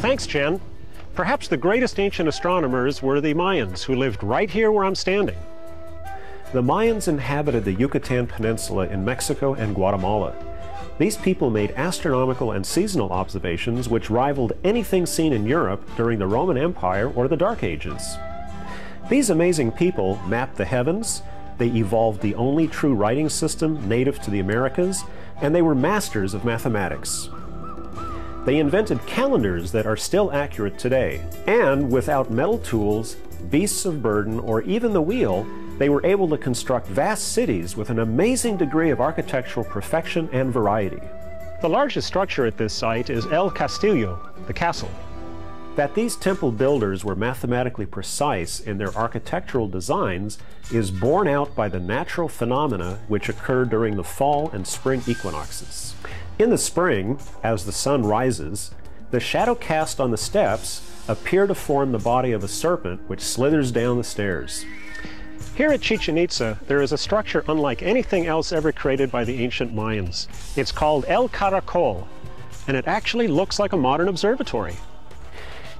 Thanks, Jen. Perhaps the greatest ancient astronomers were the Mayans, who lived right here where I'm standing. The Mayans inhabited the Yucatan Peninsula in Mexico and Guatemala. These people made astronomical and seasonal observations which rivaled anything seen in Europe during the Roman Empire or the Dark Ages. These amazing people mapped the heavens, they evolved the only true writing system native to the Americas, and they were masters of mathematics. They invented calendars that are still accurate today, and without metal tools, beasts of burden, or even the wheel, they were able to construct vast cities with an amazing degree of architectural perfection and variety. The largest structure at this site is El Castillo, the castle. That these temple builders were mathematically precise in their architectural designs is borne out by the natural phenomena which occur during the fall and spring equinoxes. In the spring, as the sun rises, the shadow cast on the steps appear to form the body of a serpent which slithers down the stairs. Here at Chichen Itza, there is a structure unlike anything else ever created by the ancient Mayans. It's called El Caracol, and it actually looks like a modern observatory.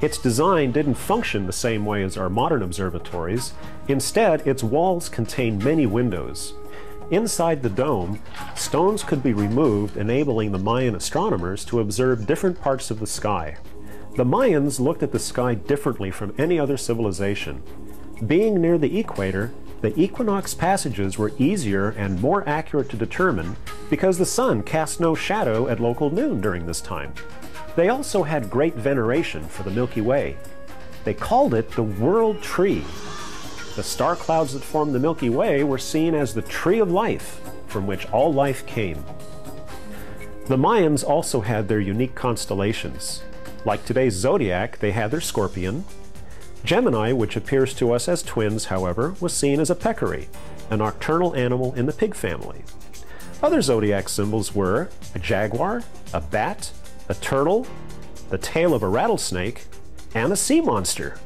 Its design didn't function the same way as our modern observatories. Instead, its walls contained many windows. Inside the dome, stones could be removed, enabling the Mayan astronomers to observe different parts of the sky. The Mayans looked at the sky differently from any other civilization. Being near the equator, the equinox passages were easier and more accurate to determine because the sun cast no shadow at local noon during this time. They also had great veneration for the Milky Way. They called it the World Tree. The star clouds that formed the Milky Way were seen as the tree of life, from which all life came. The Mayans also had their unique constellations. Like today's zodiac, they had their scorpion. Gemini, which appears to us as twins, however, was seen as a peccary, a nocturnal animal in the pig family. Other zodiac symbols were a jaguar, a bat, a turtle, the tail of a rattlesnake, and a sea monster.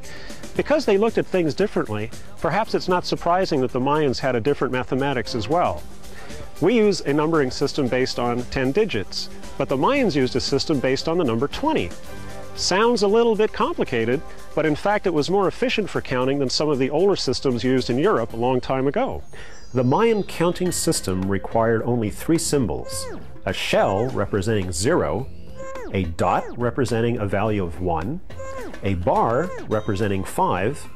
Because they looked at things differently, perhaps it's not surprising that the Mayans had a different mathematics as well. We use a numbering system based on 10 digits, but the Mayans used a system based on the number 20. Sounds a little bit complicated, but in fact it was more efficient for counting than some of the older systems used in Europe a long time ago. The Mayan counting system required only 3 symbols: a shell representing 0, a dot representing a value of 1, a bar representing 5,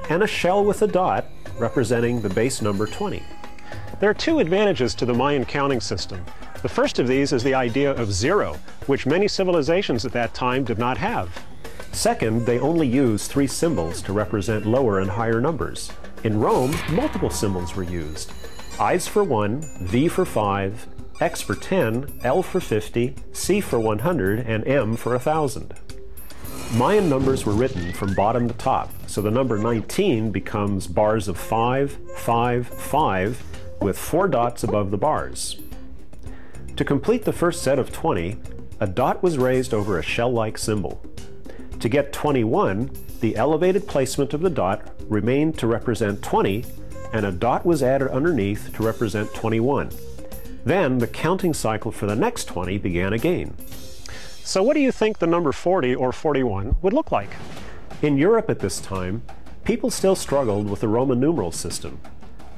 and a shell with a dot representing the base number 20. There are 2 advantages to the Mayan counting system. The first of these is the idea of 0, which many civilizations at that time did not have. Second, they only used 3 symbols to represent lower and higher numbers. In Rome, multiple symbols were used: I's for 1, V for 5, X for 10, L for 50, C for 100, and M for 1,000. Mayan numbers were written from bottom to top, so the number 19 becomes bars of 5, 5, 5, with 4 dots above the bars. To complete the first set of 20, a dot was raised over a shell-like symbol. To get 21, the elevated placement of the dot remained to represent 20, and a dot was added underneath to represent 21. Then the counting cycle for the next 20 began again. So what do you think the number 40 or 41 would look like? In Europe at this time, people still struggled with the Roman numeral system.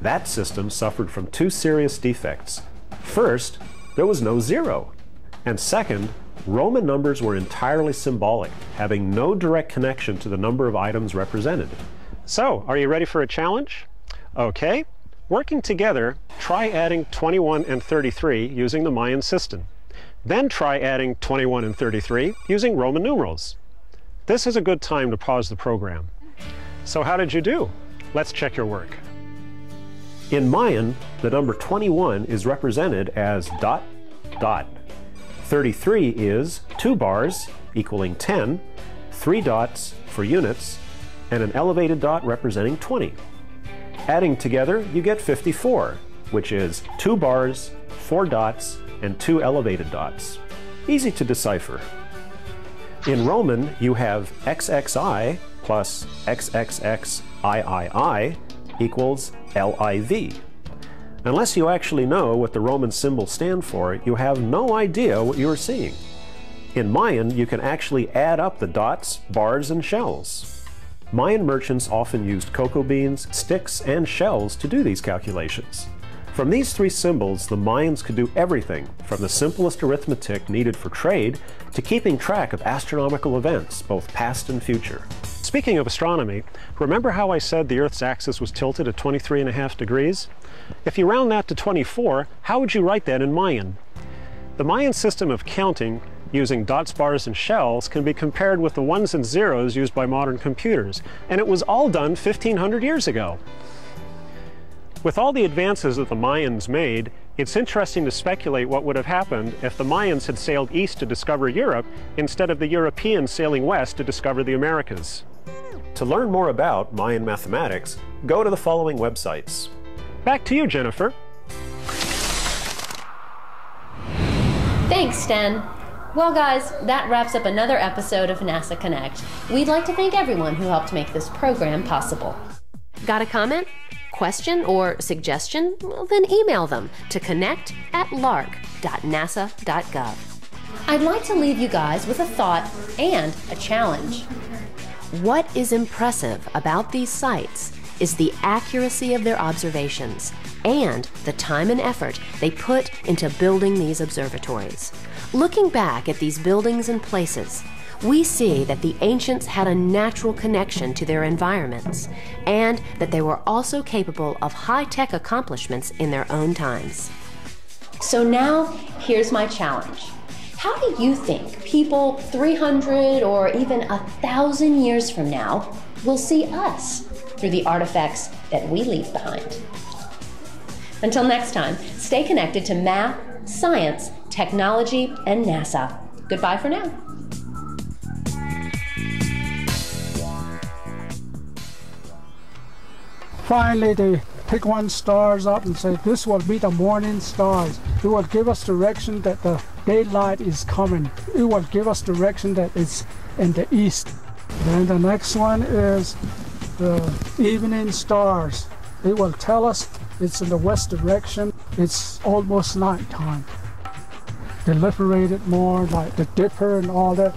That system suffered from 2 serious defects. First, there was no 0. And second, Roman numbers were entirely symbolic, having no direct connection to the number of items represented. So, are you ready for a challenge? Okay. Working together, try adding 21 and 33 using the Mayan system. Then try adding 21 and 33 using Roman numerals. This is a good time to pause the program. So how did you do? Let's check your work. In Mayan, the number 21 is represented as ... 33 is 2 bars equaling 10, 3 dots for units, and an elevated dot representing 20. Adding together, you get 54, which is 2 bars, 4 dots, and 2 elevated dots. Easy to decipher. In Roman, you have XXI plus XXXIII equals LIV. Unless you actually know what the Roman symbols stand for, you have no idea what you are seeing. In Mayan, you can actually add up the dots, bars, and shells. Mayan merchants often used cocoa beans, sticks, and shells to do these calculations. From these three symbols, the Mayans could do everything from the simplest arithmetic needed for trade to keeping track of astronomical events, both past and future. Speaking of astronomy, remember how I said the Earth's axis was tilted at 23.5 degrees? If you round that to 24, how would you write that in Mayan? The Mayan system of counting using dots, bars, and shells can be compared with the ones and zeros used by modern computers, and it was all done 1,500 years ago. With all the advances that the Mayans made, it's interesting to speculate what would have happened if the Mayans had sailed east to discover Europe instead of the Europeans sailing west to discover the Americas. To learn more about Mayan mathematics, go to the following websites. Back to you, Jennifer. Thanks, Sten. Well, guys, that wraps up another episode of NASA Connect. We'd like to thank everyone who helped make this program possible. Got a comment, question, or suggestion? Well, then email them to connect@larc.nasa.gov. I'd like to leave you guys with a thought and a challenge. What is impressive about these sites is the accuracy of their observations and the time and effort they put into building these observatories. Looking back at these buildings and places, we see that the ancients had a natural connection to their environments and that they were also capable of high-tech accomplishments in their own times. So now, here's my challenge. How do you think people 300 or even 1,000 years from now will see us through the artifacts that we leave behind? Until next time, stay connected to math, science, technology, and NASA. Goodbye for now. Finally, they pick one stars up and say, this will be the morning stars. It will give us direction that the daylight is coming. It will give us direction that it's in the east. Then the next one is the evening stars. It will tell us it's in the west direction. It's almost nighttime. They liberate it more, like the Dipper and all that.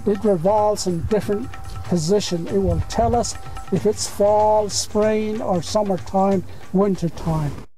It revolves in different position. It will tell us if it's fall, spring, or summertime, wintertime.